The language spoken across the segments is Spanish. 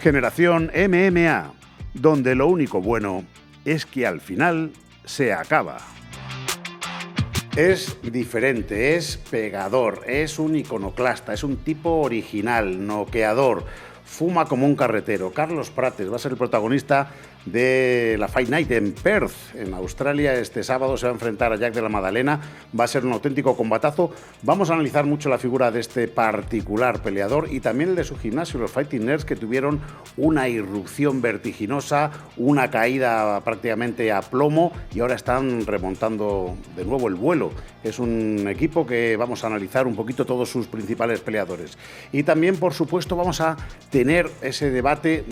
Generación MMA, donde lo único bueno es que al final se acaba. Es diferente, es pegador, es un iconoclasta, es un tipo original, noqueador, fuma como un carretero. Carlos Prates va a ser el protagonista de la Fight Night en Perth, en Australia. Este sábado se va a enfrentar a Jack de la Madalena. Va a ser un auténtico combatazo. Vamos a analizar mucho la figura de este particular peleador y también el de su gimnasio, los Fighting Nerds, que tuvieron una irrupción vertiginosa, una caída prácticamente a plomo y ahora están remontando de nuevo el vuelo. Es un equipo que vamos a analizar un poquito todos sus principales peleadores. Y también, por supuesto, vamos a tener ese debate.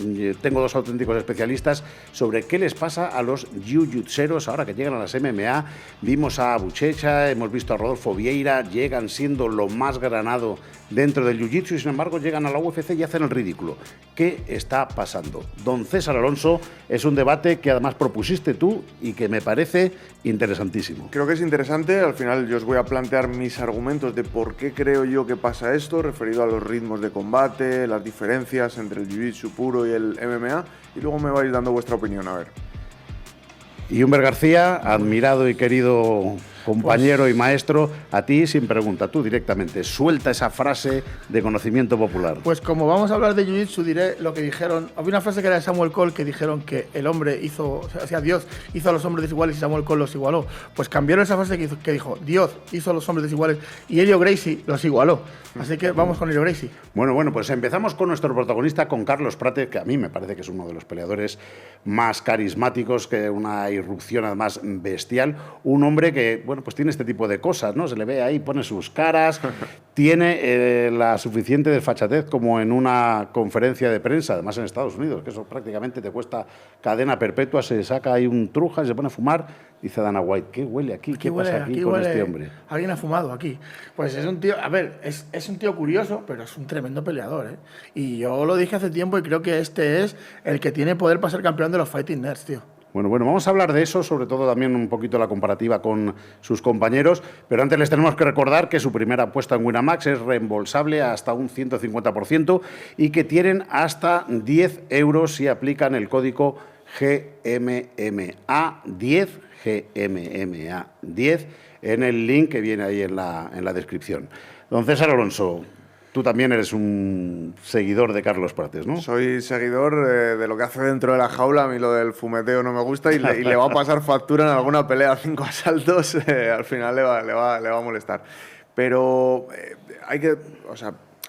Tengo dos auténticos especialistas sobre qué les pasa a los jiu-jitseros ahora que llegan a las MMA. Vimos a Buchecha, hemos visto a Rodolfo Vieira, llegan siendo lo más granado dentro del jiu-jitsu y sin embargo llegan a la UFC y hacen el ridículo. ¿Qué está pasando? Don César Alonso, es un debate que además propusiste tú y que me parece interesantísimo. Creo que es interesante. Al final yo os voy a plantear mis argumentos de por qué creo yo que pasa esto, referido a los ritmos de combate, las diferencias entre el jiu-jitsu puro y el MMA, y luego me vais dando vuestra opinión, a ver. Y Humber García, admirado y querido compañero y maestro, a ti sin pregunta, tú directamente, suelta esa frase de conocimiento popular. Pues como vamos a hablar de Jiu-Jitsu, diré lo que dijeron. Había una frase que era de Samuel Cole que dijeron que el hombre hizo, o sea, Dios hizo a los hombres desiguales y Samuel Cole los igualó. Pues cambiaron esa frase que dijo, Dios hizo a los hombres desiguales y Helio Gracie los igualó. Así que vamos con Helio Gracie. Bueno, pues empezamos con nuestro protagonista, con Carlos Prates, que a mí me parece que es uno de los peleadores más carismáticos, que una irrupción además bestial, un hombre que, bueno, pues tiene este tipo de cosas, ¿no? Se le ve ahí, pone sus caras, tiene la suficiente desfachatez como en una conferencia de prensa, además en Estados Unidos, que eso prácticamente te cuesta cadena perpetua, se saca ahí un truja y se pone a fumar, dice Dana White, ¿qué huele aquí? ¿Qué pasa aquí con este hombre? Alguien ha fumado aquí. Pues es un tío, a ver, es un tío curioso, pero es un tremendo peleador, ¿eh? Y yo lo dije hace tiempo y creo que este es el que tiene poder para ser campeón de los Fighting Nerds, tío. Bueno, vamos a hablar de eso, sobre todo también un poquito la comparativa con sus compañeros, pero antes les tenemos que recordar que su primera apuesta en Winamax es reembolsable hasta un 150% y que tienen hasta 10 euros si aplican el código GMMA10, GMMA10, en el link que viene ahí en la descripción. Don César Alonso, tú también eres un seguidor de Carlos Prates, ¿no? Soy seguidor de lo que hace dentro de la jaula. A mí lo del fumeteo no me gusta y le va a pasar factura en alguna pelea, 5 asaltos, al final le va a molestar. Pero hay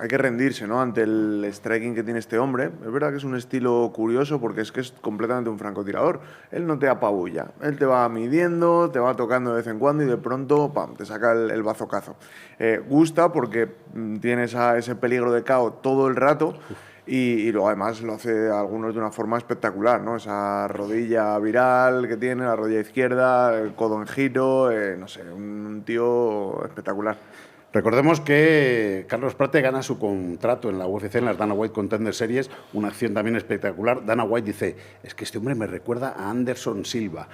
que rendirse, ¿no?, ante el striking que tiene este hombre. Es verdad que es un estilo curioso porque es que es completamente un francotirador. Él no te apabulla, él te va midiendo, te va tocando de vez en cuando y de pronto, ¡pam!, te saca el bazocazo. Gusta porque tiene ese peligro de KO todo el rato. Y luego además lo hace algunos de una forma espectacular, ¿no? Esa rodilla viral que tiene, la rodilla izquierda, el codo en giro, no sé, un tío espectacular. Recordemos que Carlos Prates gana su contrato en la UFC, en las Dana White Contender Series, una acción también espectacular. Dana White dice, es que este hombre me recuerda a Anderson Silva.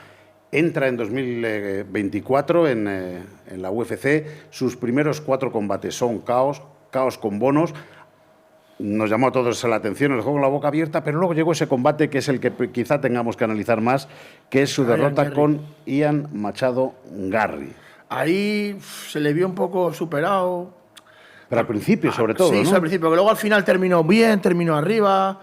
Entra en 2024 en la UFC, sus primeros 4 combates son caos con bonos. Nos llamó a todos la atención, nos dejó con la boca abierta, pero luego llegó ese combate que es el que quizá tengamos que analizar más, que es su derrota con Ian Machado Garry. Ahí se le vio un poco superado. Pero al principio, sobre todo, sí, ¿no? Sí, al principio, que luego al final terminó bien, terminó arriba.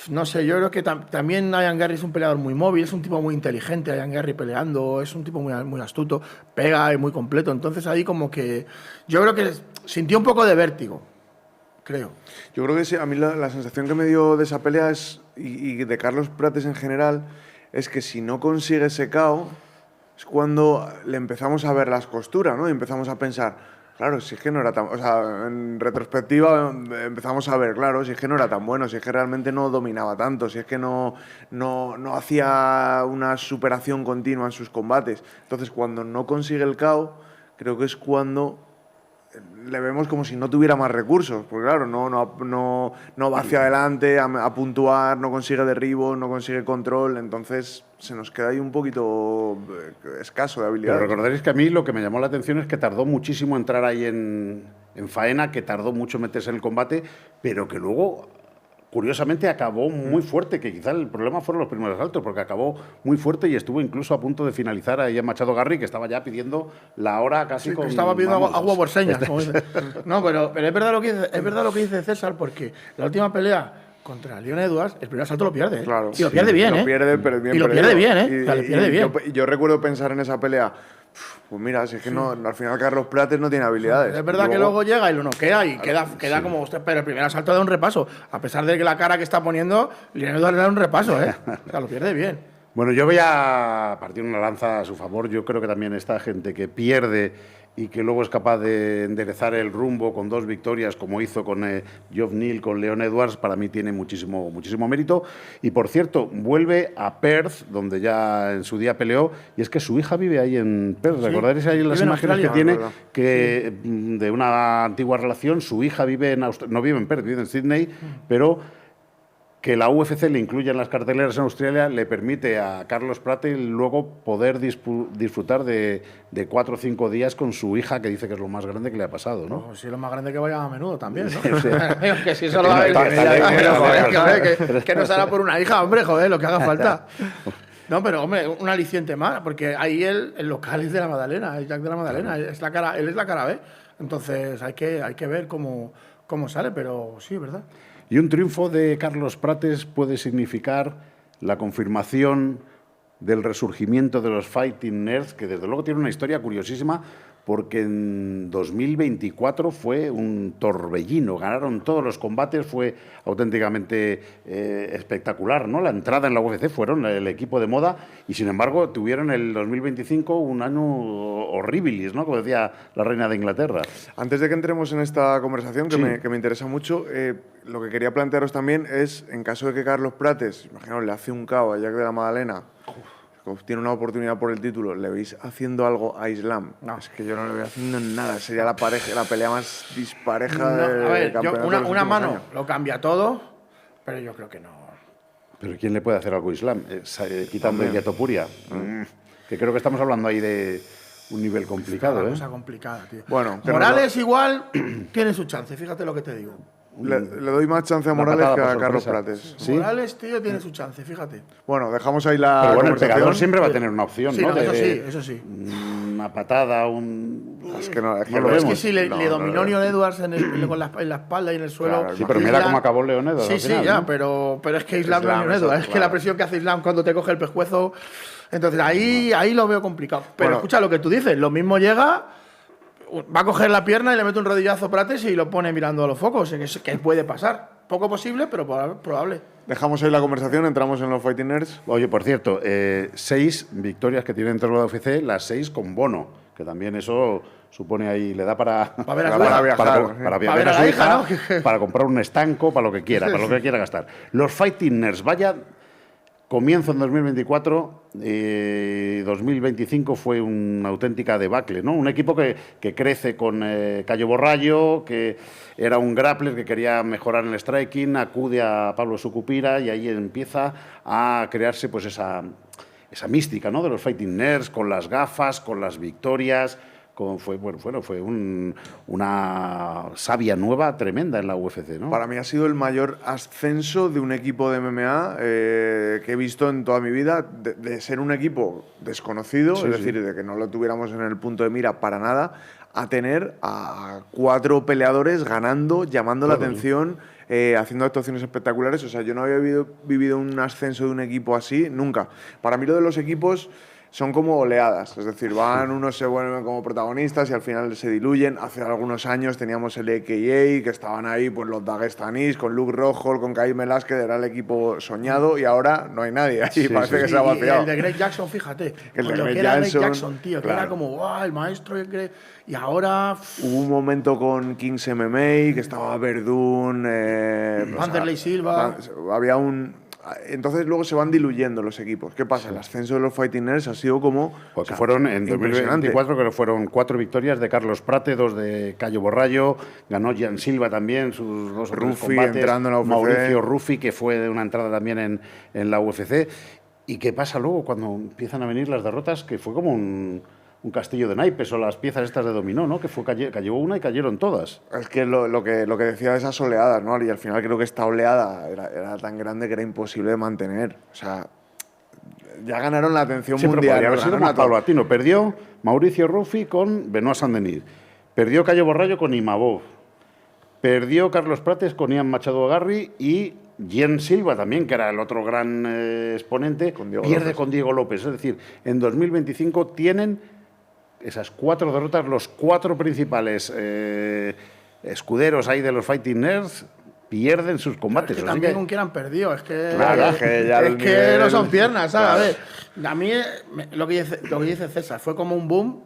No sé, yo creo que también Ian Garry es un peleador muy móvil, es un tipo muy inteligente, Ian Garry peleando, es un tipo muy astuto, pega y muy completo. Entonces ahí como que yo creo que sintió un poco de vértigo, creo. Yo creo que sí, a mí la sensación que me dio de esa pelea es, y de Carlos Prates en general, es que si no consigue ese KO, es cuando le empezamos a ver las costuras, ¿no? Y empezamos a pensar, claro, si es que no era tan... O sea, en retrospectiva empezamos a ver, claro, si es que no era tan bueno, si es que realmente no dominaba tanto, si es que no hacía una superación continua en sus combates. Entonces, cuando no consigue el KO, creo que es cuando le vemos como si no tuviera más recursos, porque claro, no va hacia adelante a puntuar, no consigue derribos, no consigue control, entonces se nos queda ahí un poquito escaso de habilidades. Pero recordaréis que a mí lo que me llamó la atención es que tardó muchísimo entrar ahí en faena, que tardó mucho meterse en el combate, pero que luego, curiosamente, acabó muy fuerte, que quizá el problema fueron los primeros asaltos, porque acabó muy fuerte y estuvo incluso a punto de finalizar ahí a Machado Garry, que estaba ya pidiendo la hora casi con... Estaba pidiendo agua por señas, como dice. No, pero es verdad lo que dice César, porque la última pelea contra Leon Edwards, el primer asalto lo pierde. Claro, y lo pierde bien, Lo pierde, pero bien y lo perdido. pierde bien, ¿eh? O sea, le pierde bien. Yo recuerdo pensar en esa pelea, pues mira, si es que no, al final Carlos Prates no tiene habilidades. Es verdad que luego llega y lo noquea y queda como usted, pero el primer asalto da un repaso. A pesar de que la cara que está poniendo, Leon Edwards le da un repaso, ¿eh? O sea, lo pierde bien. Bueno, yo voy a partir una lanza a su favor. Yo creo que también esta gente que pierde y que luego es capaz de enderezar el rumbo con 2 victorias, como hizo con Geoff Neal, con Leon Edwards, para mí tiene muchísimo mérito. Y, por cierto, vuelve a Perth, donde ya en su día peleó, y es que su hija vive ahí en Perth. Sí, ¿Recordaréis ahí las imágenes que Australia. tiene? Que de una antigua relación, su hija vive en no vive en Perth, vive en Sydney, pero que la UFC le incluya en las carteleras en Australia le permite a Carlos Prates luego poder disfrutar de 4 o 5 días con su hija, que dice que es lo más grande que le ha pasado, ¿no? Pues sí, lo más grande que vaya a menudo también, ¿no? Sí. Que si eso lo va a ver, que no será por una hija, hombre, joder, lo que haga falta. No, pero hombre, un aliciente más, porque ahí el local es de la Madalena, es Jack de la Madalena, él es la cara B. Entonces hay que ver cómo sale, pero sí, es verdad. Y un triunfo de Carlos Prates puede significar la confirmación del resurgimiento de los Fighting Nerds, que desde luego tiene una historia curiosísima, porque en 2024 fue un torbellino, ganaron todos los combates, fue auténticamente espectacular, ¿no? La entrada en la UFC fueron el equipo de moda y, sin embargo, tuvieron el 2025 un año horribilis, ¿no? Como decía la reina de Inglaterra. Antes de que entremos en esta conversación, que me interesa mucho, lo que quería plantearos también es, en caso de que Carlos Prates, imaginaos, le hace un KO a Jack de la Madalena, tiene una oportunidad por el título, ¿le veis haciendo algo a Islam? No. Es que yo no le veo haciendo nada. Sería la pelea más dispareja No, de a ver, campeonato de los una últimos mano años. lo cambia todo, pero yo creo que no. ¿Pero quién le puede hacer algo a Islam? Quitando el Topuria. Que creo que estamos hablando ahí de un nivel complicado, Una ¿eh? cosa complicada, tío. Bueno, Morales igual tiene su chance, fíjate lo que te digo. Le doy más chance a Una Morales patada que por a Carlos sorpresa. Prates. ¿Sí? Morales, tío, tiene su chance, fíjate. Bueno, dejamos ahí la Pero bueno, el conversación. pegador siempre va a tener una opción, Sí, ¿no? no, eso sí. Una patada, Es que no, es que No lo lo Es vemos. que sí, le No, dominó no. Leon Edwards en la espalda y en el suelo. Claro, Sí, pero mira cómo acabó Leon Edwards Sí, al sí, final, ya, ¿no? pero es que Islam no es Islam, Leon Edwards. eso, Es que claro. la presión que hace Islam cuando te coge el pescuezo. Entonces ahí lo veo complicado. Pero Bueno. escucha lo que tú dices, lo mismo llega, va a coger la pierna y le mete un rodillazo Prates y lo pone mirando a los focos. Que puede pasar. Poco posible, pero probable. Dejamos ahí la conversación, entramos en los Fighting Nerds. Oye, por cierto, 6 victorias que tiene dentro de la UFC, las 6 con bono, que también eso supone ahí, le da para ver a su para hija. viajar, para sí. ver ver a a su la hija, hija, ¿no? para comprar un estanco, para lo que quiera, para lo que quiera gastar. Los Fighting Nerds, vaya comienzo en 2024, 2025 fue una auténtica debacle, ¿no? Un equipo que crece con Cayo Borrallo, que era un grappler que quería mejorar en el striking, acude a Pablo Sucupira y ahí empieza a crearse pues esa mística, ¿no? De los Fighting Nerds, con las gafas, con las victorias. Fue una savia nueva tremenda en la UFC, ¿no? Para mí ha sido el mayor ascenso de un equipo de MMA que he visto en toda mi vida, de ser un equipo desconocido, Sí, es sí. decir, de que no lo tuviéramos en el punto de mira para nada, a tener a 4 peleadores ganando, llamando la Claro. atención, haciendo actuaciones espectaculares. O sea, yo no había vivido un ascenso de un equipo así nunca. Para mí lo de los equipos son como oleadas, es decir, unos se vuelven como protagonistas y al final se diluyen. Hace algunos años teníamos el AKA, que estaban ahí pues los daguestanís, con Luke Rojo, con Caín Velázquez, era el equipo soñado y ahora no hay nadie ahí, Sí, parece sí. que se ha Y vaciado. el de Greg Jackson, fíjate. El de con lo Greg que era Greg Jackson, Jackson, tío, que claro. era como, ¡guau! El maestro de Greg. Y ahora. Hubo un momento con Kings MMA, que estaba Verdún, Vanderlei Silva. entonces luego se van diluyendo los equipos. ¿Qué pasa? El ascenso de los Fighting Nerds ha sido como... Porque fueron en 2024, creo que fueron 4 victorias de Carlos Prate, 2 de Cayo Borrallo, ganó Jan Silva también, sus 2 o 3 Rufi combates, entrando en la UFC. Mauricio Rufi, que fue de una entrada también en la UFC. ¿Y qué pasa luego cuando empiezan a venir las derrotas? Que fue como un castillo de naipes o las piezas estas de dominó, ¿no? Que cayó una y cayeron todas. Es que lo que decía de esas oleadas, ¿no? Y al final creo que esta oleada era tan grande que era imposible de mantener. O sea, ya ganaron la atención mundial. Pero podría haber sido más paulatino. Perdió Mauricio Rufi con Benoit Saint-Denis. Perdió Cayo Borrallo con Imavov. Perdió Carlos Prates con Ian Machado Agarri y Jen Silva también, que era el otro gran exponente, pierde con Diego López. Es decir, en 2025 tienen esas 4 derrotas, los 4 principales escuderos ahí de los Fighting Nerds pierden sus combates. Es que también con quien han perdido, es que, claro, es que no son piernas, ¿sabes? Claro. A mí lo que dice César fue como un boom.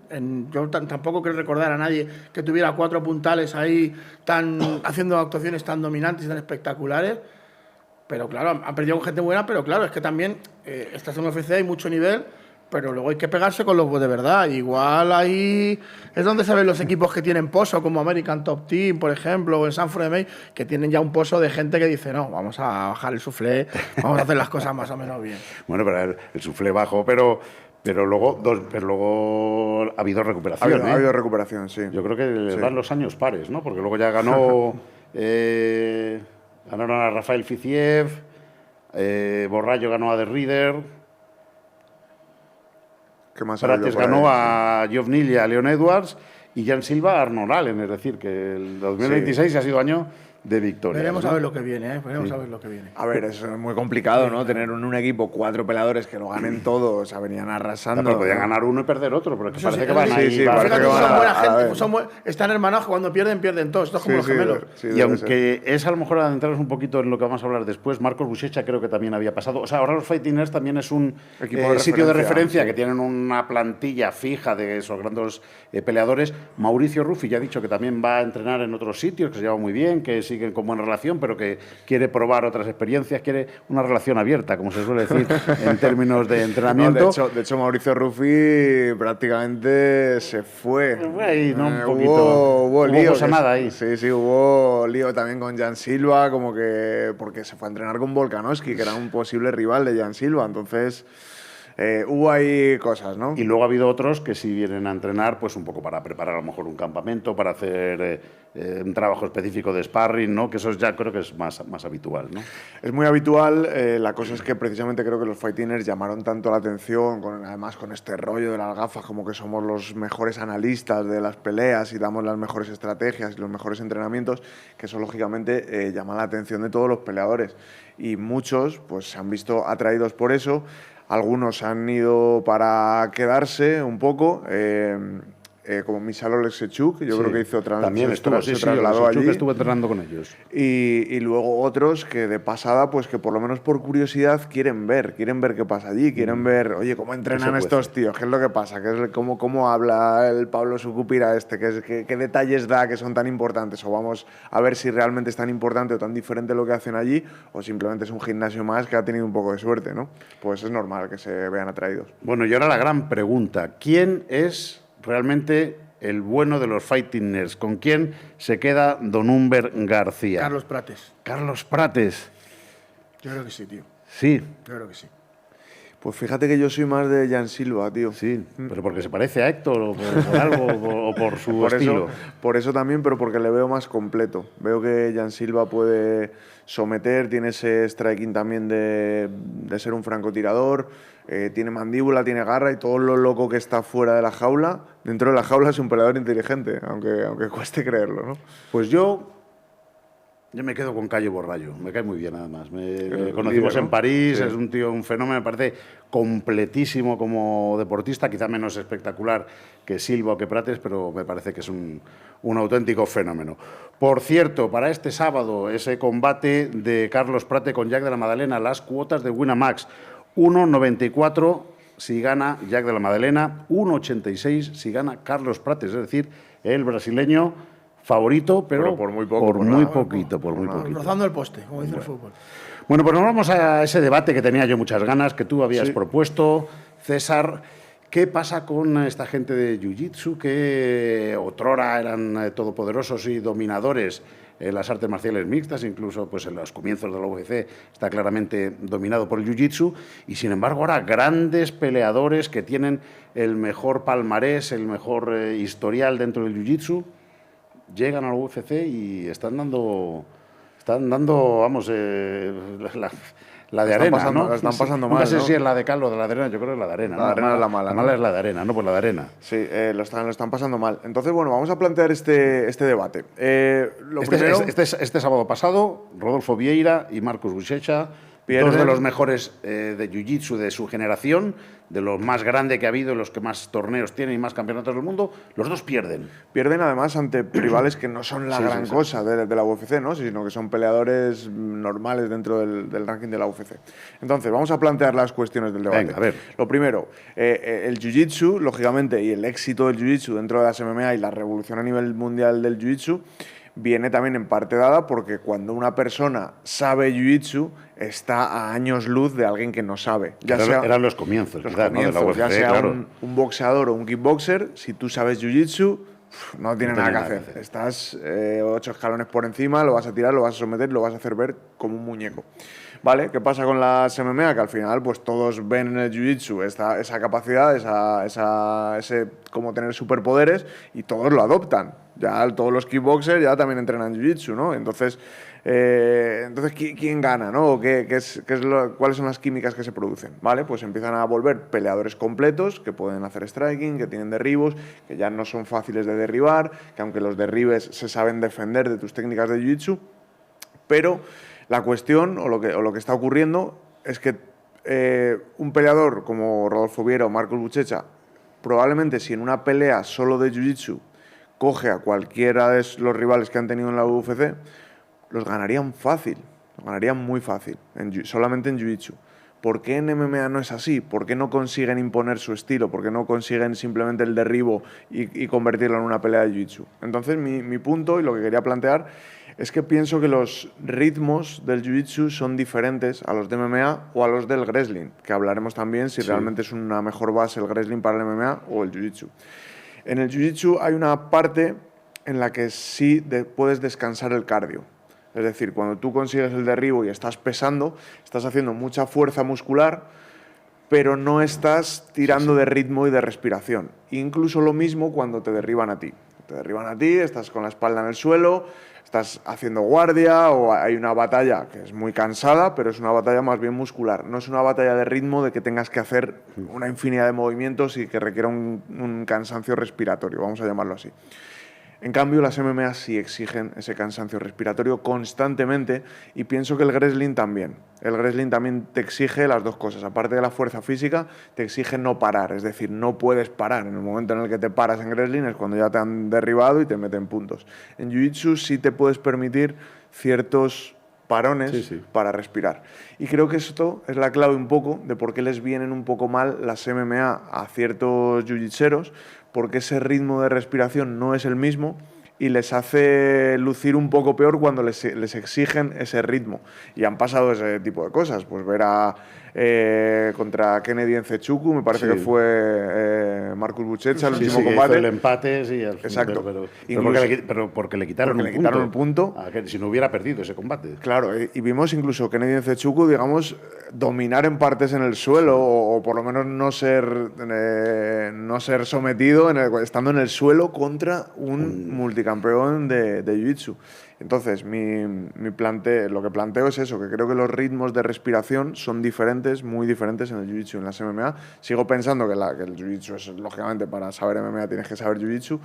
Yo tampoco quiero recordar a nadie que tuviera 4 puntales ahí haciendo actuaciones tan dominantes y tan espectaculares. Pero claro, han perdido con gente buena, pero claro, es que también estás en UFC, hay mucho nivel, pero luego hay que pegarse con los de verdad. Igual ahí es donde se ven los equipos que tienen pozo, como American Top Team, por ejemplo, o en Sanford MMA, que tienen ya un pozo de gente que dice, no, vamos a bajar el suflé, vamos a hacer las cosas más o menos bien. Bueno, pero el suflé bajo, pero luego ha habido recuperación. Ha habido recuperación, sí. Yo creo que van los años pares, ¿no? Porque luego ya ganó... ganaron a Rafael Fiziev, Borrallo ganó a The Reader... Prates ganó a Geoff Neal y a Leon Edwards y Jan Silva a Arnold Allen, es decir, que el 2026 ha sido año de victoria. Veremos a ver lo que viene, Veremos a ver lo que viene. A ver, es muy complicado, ¿no? Tener en un equipo 4 peleadores que lo ganen todo, o sea, venían arrasando. Pero podían ganar uno y perder otro, pero es que Eso parece que van ahí. Sí, parece que son buena gente, están hermanados, cuando pierden todos, esto es como los gemelos. Y aunque es a lo mejor adentrarnos un poquito en lo que vamos a hablar después, Marcos Buchecha creo que también había pasado. O sea, ahora los Fighting Nerds también es un sitio de referencia que tienen una plantilla fija de esos grandes peleadores. Mauricio Rufi ya ha dicho que también va a entrenar en otros sitios, que se lleva muy bien, que siguen con buena relación, pero que quiere probar otras experiencias, quiere una relación abierta, como se suele decir en términos de entrenamiento. No, de hecho, Mauricio Rufi prácticamente se fue. Ahí, ¿no? Un poquito. Hubo lío. Nada ahí. Sí, hubo lío también con Jan Silva, como que porque se fue a entrenar con Volkanovski, que era un posible rival de Jan Silva, entonces... hubo ahí cosas, ¿no? Y luego ha habido otros que sí vienen a entrenar, pues un poco para preparar a lo mejor un campamento, para hacer un trabajo específico de sparring, ¿no? Que eso ya creo que es más habitual, ¿no? Es muy habitual. La cosa es que precisamente creo que los Fightiners llamaron tanto la atención, además con este rollo de las gafas, como que somos los mejores analistas de las peleas y damos las mejores estrategias y los mejores entrenamientos, que eso lógicamente llama la atención de todos los peleadores. Y muchos pues se han visto atraídos por eso. Algunos han ido para quedarse un poco, como Michal Oleksiejczuk, yo creo que hizo también se trasladó allí. Estuvo entrenando con ellos. Y luego otros que de pasada, pues que por lo menos por curiosidad quieren ver qué pasa allí, quieren ver, oye, cómo entrenan estos tíos, qué es lo que pasa, cómo habla el Pablo Sucupira qué detalles da que son tan importantes, o vamos a ver si realmente es tan importante o tan diferente lo que hacen allí, o simplemente es un gimnasio más que ha tenido un poco de suerte, ¿no? Pues es normal que se vean atraídos. Bueno, y ahora la gran pregunta, ¿quién es realmente el bueno de los Fighting Nerds? ¿Con quién se queda Don Humber García? Carlos Prates. Carlos Prates. Yo creo que sí, tío. Sí. Yo creo que sí. Pues fíjate que yo soy más de Jan Silva, tío. Sí, pero porque se parece a Héctor o por algo o por su estilo. Por eso también, pero porque le veo más completo. Veo que Jan Silva puede someter, tiene ese striking también de ser un francotirador, tiene mandíbula, tiene garra y todo lo loco que está fuera de la jaula. Dentro de la jaula es un peleador inteligente, aunque cueste creerlo, ¿no? Pues yo me quedo con Cayo Borrallo, me cae muy bien además. Conocimos en París, sí. Es un tío, un fenómeno, me parece completísimo como deportista, quizá menos espectacular que Silva o que Prates, pero me parece que es un auténtico fenómeno. Por cierto, para este sábado, ese combate de Carlos Prate con Jack de la Madalena, las cuotas de Winamax, 1,94 si gana Jack de la Madalena, 1,86 si gana Carlos Prates, es decir, el brasileño favorito, pero por muy poco. Por muy poquito. Rozando el poste, como dice el fútbol. Bueno, pues nos vamos a ese debate que tenía yo muchas ganas, que tú habías propuesto, César. ¿Qué pasa con esta gente de Jiu-Jitsu que otrora eran todopoderosos y dominadores en las artes marciales mixtas? Incluso pues, en los comienzos de la UFC está claramente dominado por el Jiu-Jitsu, y sin embargo ahora grandes peleadores que tienen el mejor palmarés, el mejor historial dentro del Jiu-Jitsu, llegan a la UFC y están dando vamos, la de arena, pasando, ¿no? la están pasando mal, No sé ¿no? si es la de Cal o de la de arena, yo creo que es la de arena. La de arena es la mala, La ¿no? mala es la de arena, no, pues la de arena. Sí, lo están pasando mal. Entonces, bueno, vamos a plantear este debate. Este sábado pasado, Rodolfo Vieira y Marcos Buchecha, pierden. Dos de los mejores de Jiu-Jitsu de su generación, de los más grandes que ha habido, los que más torneos tienen y más campeonatos del mundo, los dos pierden. Pierden además ante rivales que no son la gran cosa de la UFC, ¿no? Sino que son peleadores normales dentro del ranking de la UFC. Entonces, vamos a plantear las cuestiones del debate. Venga, a ver. Lo primero, el Jiu-Jitsu, lógicamente, y el éxito del Jiu-Jitsu dentro de las MMA y la revolución a nivel mundial del Jiu-Jitsu viene también en parte dada porque cuando una persona sabe Jiu-Jitsu está a años luz de alguien que no sabe. Eran los comienzos, quizás, ¿no? De la UFC, ya sea claro. un boxeador o un kickboxer, si tú sabes Jiu-Jitsu, no tiene nada que hacer. Estás 8 escalones por encima, lo vas a tirar, lo vas a someter, lo vas a hacer ver como un muñeco. ¿Vale? ¿Qué pasa con las MMA? Que al final pues todos ven en el Jiu-Jitsu esa capacidad, ese como tener superpoderes, y todos lo adoptan. Ya todos los kickboxers ya también entrenan Jiu-Jitsu, ¿no? Entonces, ¿quién gana, no? ¿Cuáles son las químicas que se producen? ¿Vale? Pues empiezan a volver peleadores completos que pueden hacer striking, que tienen derribos, que ya no son fáciles de derribar, que aunque los derribes se saben defender de tus técnicas de Jiu-Jitsu, pero la cuestión o lo que está ocurriendo es que un peleador como Rodolfo Vieira o Marcos Buchecha, probablemente si en una pelea solo de Jiu-Jitsu coge a cualquiera de los rivales que han tenido en la UFC, los ganarían fácil, los ganarían muy fácil, solamente en Jiu-Jitsu. ¿Por qué en MMA no es así? ¿Por qué no consiguen imponer su estilo? ¿Por qué no consiguen simplemente el derribo y convertirlo en una pelea de Jiu-Jitsu? Entonces, mi punto y lo que quería plantear es que pienso que los ritmos del Jiu-Jitsu son diferentes a los de MMA o a los del wrestling, que hablaremos también si realmente es una mejor base el wrestling para el MMA o el Jiu-Jitsu. En el Jiu-Jitsu hay una parte en la que sí puedes descansar el cardio. Es decir, cuando tú consigues el derribo y estás pesando, estás haciendo mucha fuerza muscular, pero no estás tirando de ritmo y de respiración. Incluso lo mismo cuando te derriban a ti. Te derriban a ti, estás con la espalda en el suelo, estás haciendo guardia o hay una batalla que es muy cansada, pero es una batalla más bien muscular. No es una batalla de ritmo de que tengas que hacer una infinidad de movimientos y que requiera un cansancio respiratorio, vamos a llamarlo así. En cambio, las MMA sí exigen ese cansancio respiratorio constantemente y pienso que el wrestling también. El wrestling también te exige las dos cosas. Aparte de la fuerza física, te exige no parar. Es decir, no puedes parar. En el momento en el que te paras en wrestling es cuando ya te han derribado y te meten puntos. En Jiu-Jitsu sí te puedes permitir ciertos parones para respirar. Y creo que esto es la clave un poco de por qué les vienen un poco mal las MMA a ciertos jiu-jitseros, porque ese ritmo de respiración no es el mismo y les hace lucir un poco peor cuando les exigen ese ritmo. Y han pasado ese tipo de cosas. Pues ver a contra Kennedy Nzechukwu, me parece que fue Marcus Buchecha el último combate. Hizo el empate, sí. Exacto. Pero porque le quitaron un punto. Si no hubiera perdido ese combate. Claro, y vimos incluso Kennedy Nzechukwu, digamos, dominar en partes en el suelo o por lo menos no ser sometido estando en el suelo contra un multicampeón de Jiu-Jitsu. Entonces, lo que planteo es eso, que creo que los ritmos de respiración son diferentes, muy diferentes en el Jiu-Jitsu y en las MMA. Sigo pensando que el Jiu-Jitsu es, lógicamente, para saber MMA tienes que saber Jiu-Jitsu,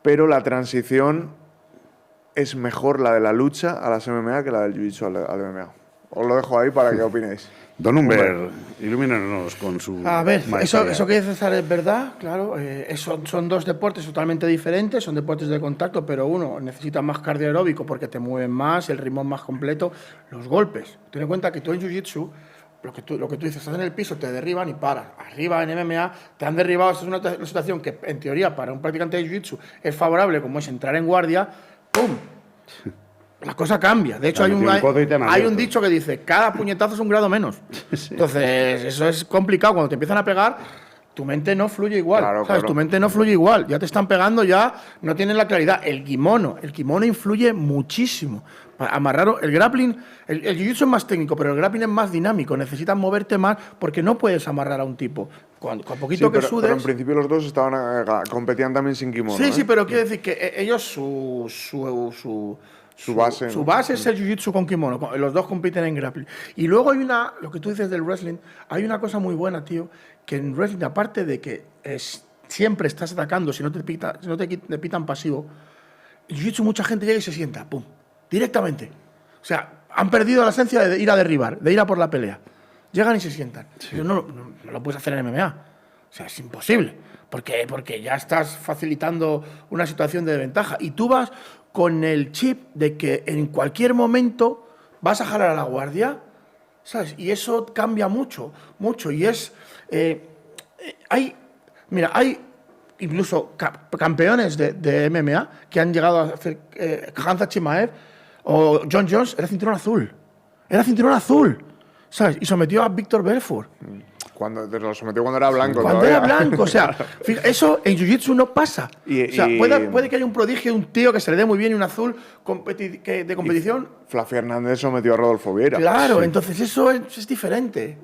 pero la transición es mejor la de la lucha a las MMA que la del Jiu-Jitsu al MMA. Os lo dejo ahí para que opinéis. Don Humbert, ilumínanos con su... A ver, eso que dice César es verdad, claro. Son dos deportes totalmente diferentes, son deportes de contacto, pero uno necesita más cardio aeróbico porque te mueven más, el ritmo es más completo. Los golpes. Ten en cuenta que tú en Jiu-Jitsu, lo que tú dices, estás en el piso, te derriban y paras. Arriba en MMA te han derribado. Esta es una situación que, en teoría, para un practicante de Jiu-Jitsu es favorable, como es entrar en guardia. ¡Pum! la cosa cambia. De hecho, Te han metido un codo y te han hay abierto. un dicho que dice, cada puñetazo es un grado menos. Entonces, eso es complicado. Cuando te empiezan a pegar, tu mente no fluye igual. Claro, ¿sabes? claro. Tu mente no fluye igual. Ya te están pegando, ya no tienes la claridad. El kimono influye muchísimo. Para amarrar el grappling, el jiu-jitsu es más técnico, pero el grappling es más dinámico. Necesitas moverte más porque no puedes amarrar a un tipo. Con poquito Sí, que pero, sudes. pero en principio los dos competían también sin kimono. Sí, ¿eh? sí, pero quiero decir que ellos Su base, ¿no? su base es el jiu-jitsu con kimono. Los dos compiten en grappling. Y luego hay lo que tú dices del wrestling, hay una cosa muy buena, tío, que en wrestling, aparte de que siempre estás atacando, si no te pitan pasivo, en jiu-jitsu mucha gente llega y se sienta, pum, directamente. O sea, han perdido la esencia de ir a derribar, de ir a por la pelea. Llegan y se sientan. Eso no lo puedes hacer en MMA. O sea, es imposible. Porque ya estás facilitando una situación de desventaja. Y tú vas con el chip de que en cualquier momento vas a jalar a la guardia, ¿sabes? Y eso cambia mucho, mucho. Y es... hay incluso campeones de MMA que han llegado a hacer... Khamzat Chimaev o John Jones era cinturón azul. Era cinturón azul, ¿sabes? Y sometió a Víctor Belfort. Cuando lo sometió cuando era blanco. Cuando todavía. era blanco, o sea, eso en Jiu-Jitsu no pasa. O sea, puede que haya un prodigio, un tío que se le dé muy bien y un azul de competición. Flavio Hernández sometió a Rodolfo Vieira. Claro, entonces eso es diferente.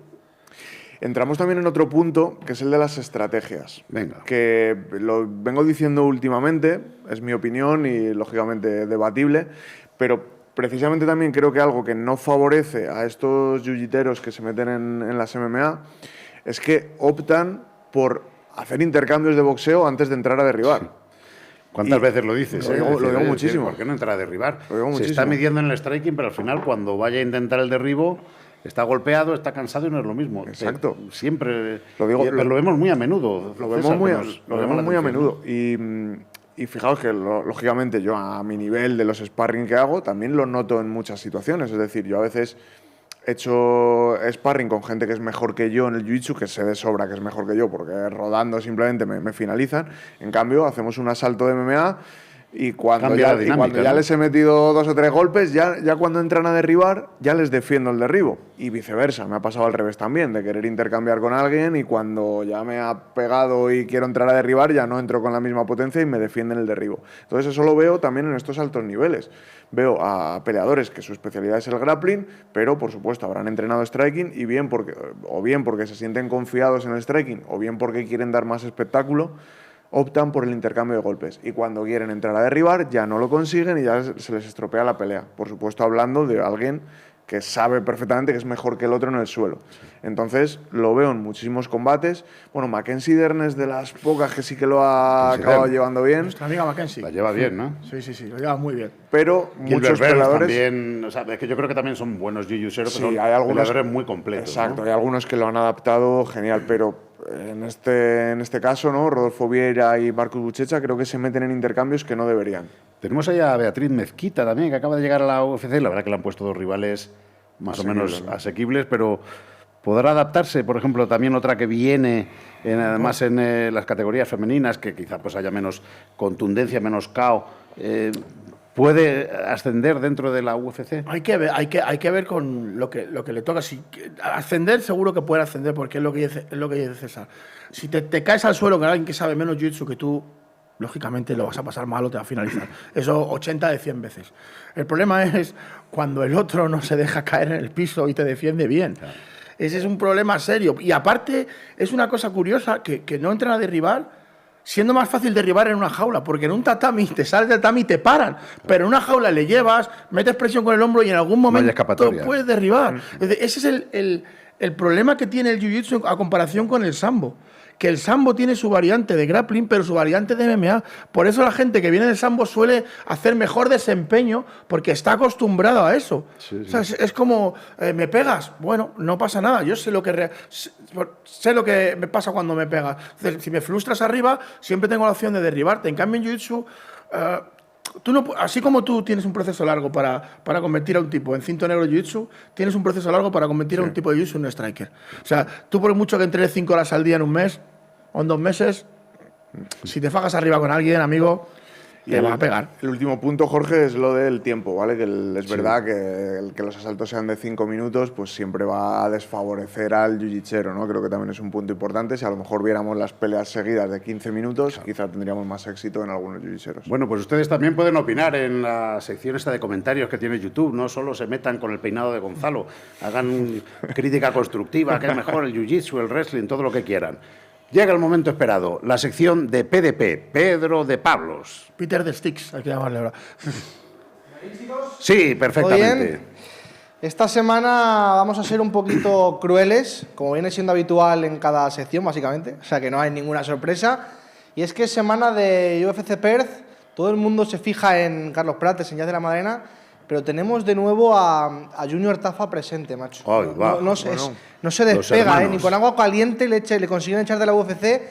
Entramos también en otro punto, que es el de las estrategias. Venga. Que lo vengo diciendo últimamente, es mi opinión y lógicamente debatible, pero precisamente también creo que algo que no favorece a estos jiu-jiteros que se meten en las MMA es que optan por hacer intercambios de boxeo antes de entrar a derribar. ¿Cuántas veces lo dices? Lo digo muchísimo. ¿Por qué no entrar a derribar? Lo digo Se muchísimo. está midiendo en el striking, pero al final cuando vaya a intentar el derribo está golpeado, está cansado y no es lo mismo. Exacto. Siempre Lo lo vemos muy a menudo. Lo César, vemos muy, que a, nos lo llama vemos la muy a atención, menudo. Y fijaos que, lógicamente, yo a mi nivel de los sparring que hago también lo noto en muchas situaciones. Es decir, yo a veces he hecho sparring con gente que es mejor que yo en el jiu-jitsu, que sé de sobra que es mejor que yo, porque rodando simplemente me finalizan. En cambio, hacemos un asalto de MMA y cuando Cambia la dinámica, ya ¿no? les he metido 2 o 3 golpes, ya cuando entran a derribar, ya les defiendo el derribo. Y viceversa, me ha pasado al revés también, de querer intercambiar con alguien y cuando ya me ha pegado y quiero entrar a derribar, ya no entro con la misma potencia y me defienden el derribo. Entonces eso lo veo también en estos altos niveles. Veo a peleadores que su especialidad es el grappling, pero por supuesto habrán entrenado striking y bien porque se sienten confiados en el striking o bien porque quieren dar más espectáculo, optan por el intercambio de golpes y cuando quieren entrar a derribar ya no lo consiguen y ya se les estropea la pelea. Por supuesto hablando de alguien que sabe perfectamente que es mejor que el otro en el suelo. Entonces lo veo en muchísimos combates. Bueno, Mackenzie Dern es de las pocas que sí que lo ha acabado llevando bien, Nuestra amiga Mackenzie. La lleva bien, ¿no? Sí, lo lleva muy bien. pero Gilbert muchos Burns peleadores... también, o sea, es que yo creo que también son buenos jiu-jitseros, Sí, pero son hay algunos peleadores muy completos. Exacto, ¿no? hay algunos que lo han adaptado genial, pero en este caso, ¿no? Rodolfo Vieira y Marcus Buchecha creo que se meten en intercambios que no deberían. Tenemos ahí a Beatriz Mezquita también, que acaba de llegar a la UFC. La verdad que le han puesto dos rivales más o menos asequibles, pero ¿podrá adaptarse? Por ejemplo, también otra que viene, además en las categorías femeninas, que quizá pues haya menos contundencia, menos KO. ¿Puede ascender dentro de la UFC? Hay que ver con lo que le toca. Si ascender, seguro que puede ascender, porque es lo que dice César. Si te caes al suelo con alguien que sabe menos jiu-jitsu que tú, lógicamente lo vas a pasar mal o te va a finalizar. Eso 80 de 100 veces. El problema es cuando el otro no se deja caer en el piso y te defiende bien. Claro. Ese es un problema serio. Y aparte, es una cosa curiosa que no entran a derribar, siendo más fácil derribar en una jaula, porque en un tatami te sales del tatami y te paran, pero en una jaula le llevas, metes presión con el hombro y en algún momento puedes derribar. Ese es el problema que tiene el jiu-jitsu a comparación con el sambo, que el sambo tiene su variante de grappling, pero su variante de MMA. Por eso la gente que viene del sambo suele hacer mejor desempeño, porque está acostumbrado a eso. Sí, sí. O sea, es como, ¿me pegas? Bueno, no pasa nada. Yo sé lo que me pasa cuando me pegas. Entonces, si me frustras arriba, siempre tengo la opción de derribarte. En cambio, en jiu-jitsu, así como tú tienes un proceso largo para convertir a un tipo en cinto negro de jiu-jitsu, tienes un proceso largo para convertir a un tipo de jiu-jitsu en un striker. O sea, tú por mucho que entrenes 5 horas al día en un mes o en 2 meses, si te fajas arriba con alguien, amigo, te va a pegar. El último punto, Jorge, es lo del tiempo, ¿vale? Es verdad que el que los asaltos sean de 5 minutos, pues siempre va a desfavorecer al jiu-jitsu, ¿no? Creo que también es un punto importante. Si a lo mejor viéramos las peleas seguidas de 15 minutos, quizá tendríamos más éxito en algunos jiu-jitseros. Bueno, pues ustedes también pueden opinar en la sección esta de comentarios que tiene YouTube. No solo se metan con el peinado de Gonzalo, hagan crítica constructiva, que es mejor el jiu-jitsu, el wrestling, todo lo que quieran. Llega el momento esperado, la sección de PDP, Pedro de Pablos. Peter de Sticks, hay que llamarle ahora. Sí, perfectamente. Esta semana vamos a ser un poquito crueles, como viene siendo habitual en cada sección, básicamente. O sea que no hay ninguna sorpresa. Y es que es semana de UFC Perth, todo el mundo se fija en Carlos Prates, en Jazz de la Madalena, pero tenemos de nuevo a Junior Tafa presente, macho. Ay, va. No se despega, ni con agua caliente le consiguen echar de la UFC.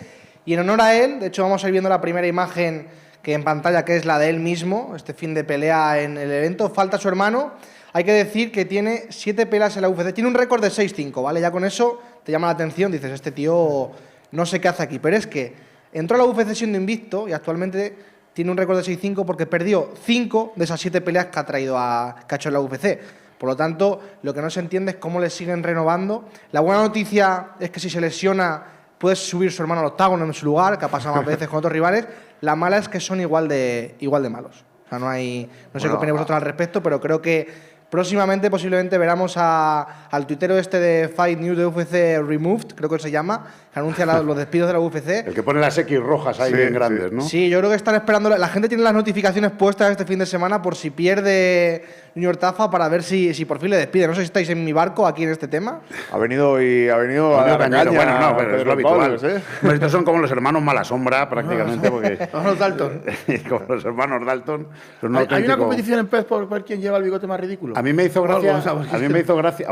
Y en honor a él, de hecho vamos a ir viendo la primera imagen que en pantalla, que es la de él mismo, este fin de pelea en el evento. Falta su hermano. Hay que decir que tiene 7 peleas en la UFC. Tiene un récord de 6-5, ¿vale? Ya con eso te llama la atención, dices, este tío no sé qué hace aquí. Pero es que entró a la UFC siendo invicto y actualmente tiene un récord de 6-5 porque perdió 5 de esas 7 peleas que ha hecho en la UFC. Por lo tanto, lo que no se entiende es cómo le siguen renovando. La buena noticia es que si se lesiona puede subir su hermano al octágono en su lugar, que ha pasado más veces con otros rivales. La mala es que son igual de malos. O sea, no sé qué opináis vosotros al respecto, pero creo que próximamente, posiblemente, veremos al tuitero este de Fight News de UFC Removed, creo que se llama, que anuncia los despidos de la UFC. El que pone las X rojas ahí bien grandes, ¿no? Sí, yo creo que están esperando. La gente tiene las notificaciones puestas este fin de semana por si pierde Junior Tafa, para ver si por fin le despide. No sé si estáis en mi barco aquí en este tema. Ha venido a dar caña. Bueno, no, pero es lo habitual. Pablos, ¿eh? Bueno, estos son como los hermanos Malasombra, prácticamente, porque... Los Dalton. como los hermanos Dalton. Son ¿Hay una competición en PES por ver quién lleva el bigote más ridículo? A mí me hizo gracia.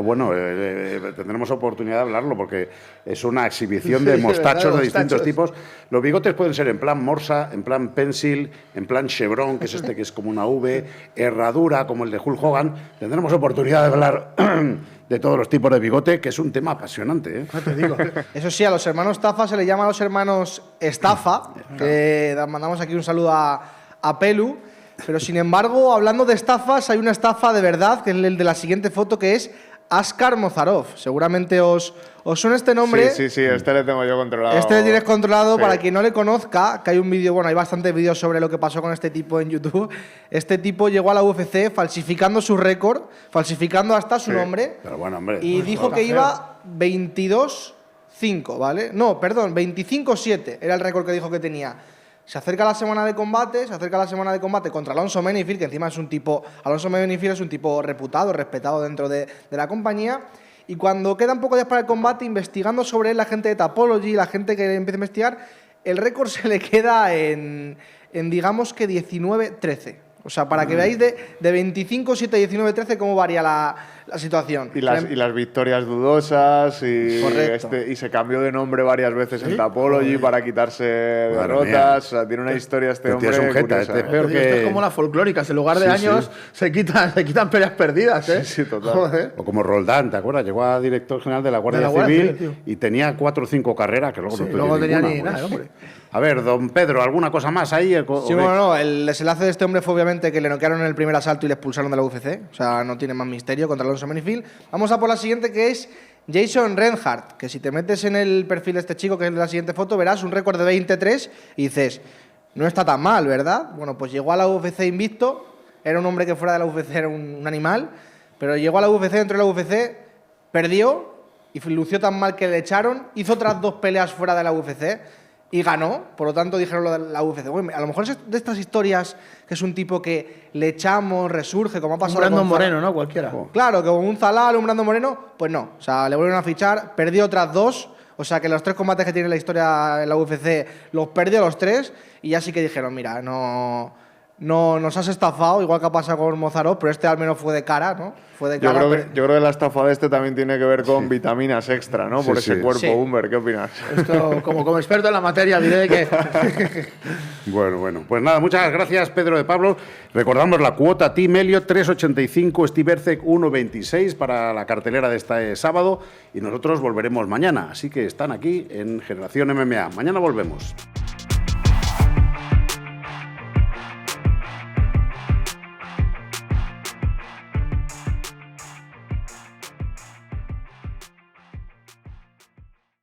Bueno, tendremos oportunidad de hablarlo porque es una exhibición de mostachos de distintos tipos. Los bigotes pueden ser en plan morsa, en plan pencil, en plan chevron, que es este que es como una V, herradura, como el de Hulk Hogan. Tendremos oportunidad de hablar de todos los tipos de bigote, que es un tema apasionante, ¿eh? Te digo. Eso sí, a los hermanos Tafa se le llama a los hermanos Estafa, que mandamos aquí un saludo a Pelu. Pero sin embargo, hablando de estafas, hay una estafa de verdad, que es el de la siguiente foto, que es Askar Mozarov. Seguramente os suena este nombre. Sí, este le tengo yo controlado. Este le tienes controlado, sí. Para quien no le conozca, que hay un vídeo, bueno, hay bastantes vídeos sobre lo que pasó con este tipo en YouTube. Este tipo llegó a la UFC falsificando su récord, falsificando hasta su nombre. Pero bueno, hombre. Y dijo que iba 22-5, ¿vale? No, perdón, 25-7 era el récord que dijo que tenía. Se acerca la semana de combate, contra Alonso Menifield, que encima es un tipo... Alonso Menifield es un tipo reputado, respetado dentro de la compañía. Y cuando quedan pocos días para el combate, investigando sobre él, la gente de Tapology, la gente que empieza a investigar, el récord se le queda en digamos que 19-13. O sea, para que veáis de 25-7 a 19-13 cómo varía la situación. Y las victorias dudosas, y se cambió de nombre varias veces en Tapology para quitarse derrotas. O sea, tiene una historia este hombre. Es un jeta, curiosa, Esto es como las folclóricas, en lugar de años se quitan peleas perdidas, ¿eh? Sí, total. Joder. O como Roldán, ¿te acuerdas? Llegó a director general de la Guardia Civil y tenía 4 o 5 carreras que luego no tenía ni ninguna, nada, hombre. A ver, don Pedro, ¿alguna cosa más ahí? Sí, bueno, el desenlace de este hombre fue obviamente que le noquearon en el primer asalto y le expulsaron de la UFC. O sea, no tiene más misterio contra Alonso Menifield. Vamos a por la siguiente, que es Jason Reinhardt, que si te metes en el perfil de este chico, que es el de la siguiente foto, verás un récord de 23 y dices, no está tan mal, ¿verdad? Bueno, pues llegó a la UFC invicto, era un hombre que fuera de la UFC era un animal, pero llegó a la UFC, entró en la UFC, perdió y lució tan mal que le echaron, hizo otras 2 peleas fuera de la UFC y ganó. Por lo tanto dijeron lo de la UFC. Bueno, a lo mejor es de estas historias que es un tipo que le echamos, resurge, como ha pasado con Brandon Moreno, ¿no? Cualquiera. Claro, que como un Zalal, un Brandon Moreno, pues no. O sea, le volvieron a fichar, perdió otras 2. O sea, que los 3 combates que tiene la historia en la UFC los perdió los 3 y ya sí que dijeron, mira, no nos has estafado, igual que ha pasado con Mozarov, pero este al menos fue de cara, ¿no? Fue de cara. Yo creo que la estafa de este también tiene que ver con vitaminas extra, ¿no? Por ese cuerpo, Humber, ¿qué opinas? Esto, como experto en la materia, diré que... Bueno, pues nada, muchas gracias, Pedro de Pablo. Recordamos la cuota Team Elliot 3.85, Steve Erceg 1.26 para la cartelera de este sábado y nosotros volveremos mañana, así que están aquí en Generación MMA. Mañana volvemos.